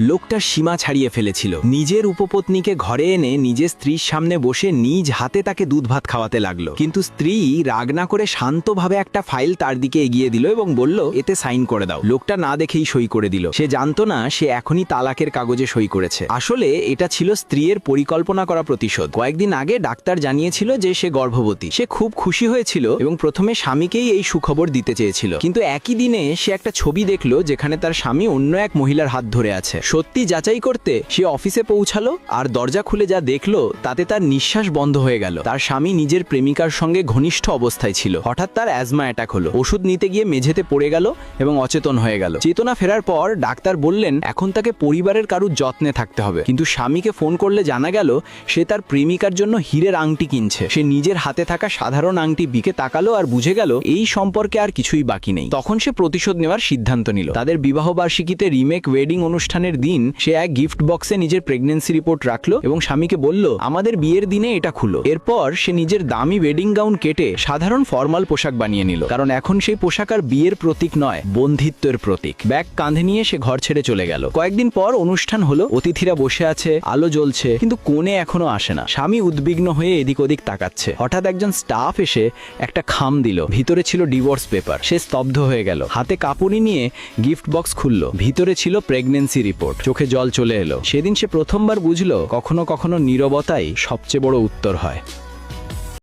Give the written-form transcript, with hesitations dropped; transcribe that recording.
লোকটার সীমা ছাড়িয়ে ফেলেছিল। নিজের উপপত্নীকে ঘরে এনে নিজের স্ত্রীর সামনে বসে নিজ হাতে তাকে দুধ ভাত খাওয়াতে লাগলো। কিন্তু স্ত্রী রাগ না করে শান্তভাবে একটা ফাইল তার দিকে এগিয়ে দিল এবং বলল, এতে সাইন করে দাও। লোকটা না দেখেই সই করে দিল। সে জানতো না সে এখনই তালাকের কাগজে সই করেছে। আসলে এটা ছিল স্ত্রীর পরিকল্পনা করা প্রতিশোধ। কয়েকদিন আগে ডাক্তার জানিয়েছিল যে সে গর্ভবতী। সে খুব খুশি হয়েছিল এবং প্রথমে স্বামীকেই এই সুখবর দিতে চেয়েছিল। কিন্তু একই দিনে সে একটা ছবি দেখলো যেখানে তার স্বামী অন্য এক মহিলার হাত ধরে আছে। সত্যি যাচাই করতে সে অফিসে পৌঁছালো আর দরজা খুলে যা দেখলো তাতে তার নিঃশ্বাস বন্ধ হয়ে গেল। তার স্বামী নিজের প্রেমিকার সঙ্গে ঘনিষ্ঠ অবস্থায় ছিল। হঠাৎ তার অ্যাজমা অ্যাটাক হলো। ওষুধ নিতে গিয়ে মেঝেতে পড়ে গেল এবং অচেতন হয়ে গেল। চেতনা ফেরার পর ডাক্তার বললেন এখন তাকে পরিবারের কারুর যত্নে থাকতে হবে। কিন্তু স্বামীকে ফোন করলে জানা গেল সে তার প্রেমিকার জন্য হীরের আংটি কিনছে। সে নিজের হাতে থাকা সাধারণ আংটি বিকে তাকালো আর বুঝে গেল এই সম্পর্কে আর কিছুই বাকি নেই। তখন সে প্রতিশোধ নেওয়ার সিদ্ধান্ত নিল। তাদের বিবাহ বার্ষিকীতে রিমেক ওয়েডিং অনুষ্ঠানের দিন সে এক গিফট বক্সে নিজের প্রেগন্যান্সি রিপোর্ট রাখলো এবং স্বামীকে বলল, আমাদের বিয়ের দিনে এটা খুলো। এরপর সে নিজের দামি ওয়েডিং গাউন কেটে সাধারণ ফর্মাল পোশাক বানিয়ে নিল, কারণ এখন সেই পোশাক আর বিয়ের প্রতীক নয়, বন্ধিত্বের প্রতীক। ব্যাগ কাঁধে নিয়ে সে ঘর ছেড়ে চলে গেল। কয়েকদিন পর অনুষ্ঠান হলো। অতিথিরা বসে আছে, আলো জ্বলছে, কিন্তু কোণে এখনো আসে না। স্বামী উদ্বিগ্ন হয়ে এদিক ওদিক তাকাচ্ছে। হঠাৎ একজন স্টাফ এসে একটা খাম দিল। ভিতরে ছিল ডিভোর্স পেপার। সে স্তব্ধ হয়ে গেল। হাতে কাঁপুনি নিয়ে গিফট বক্স খুলল। ভিতরে ছিল প্রেগন্যান্সি রিপোর্ট। চোখে জল চলে এলো। সেদিন সে প্রথমবার বুঝলো কখনো কখনো নীরবতাই সবচেয়ে বড় উত্তর হয়।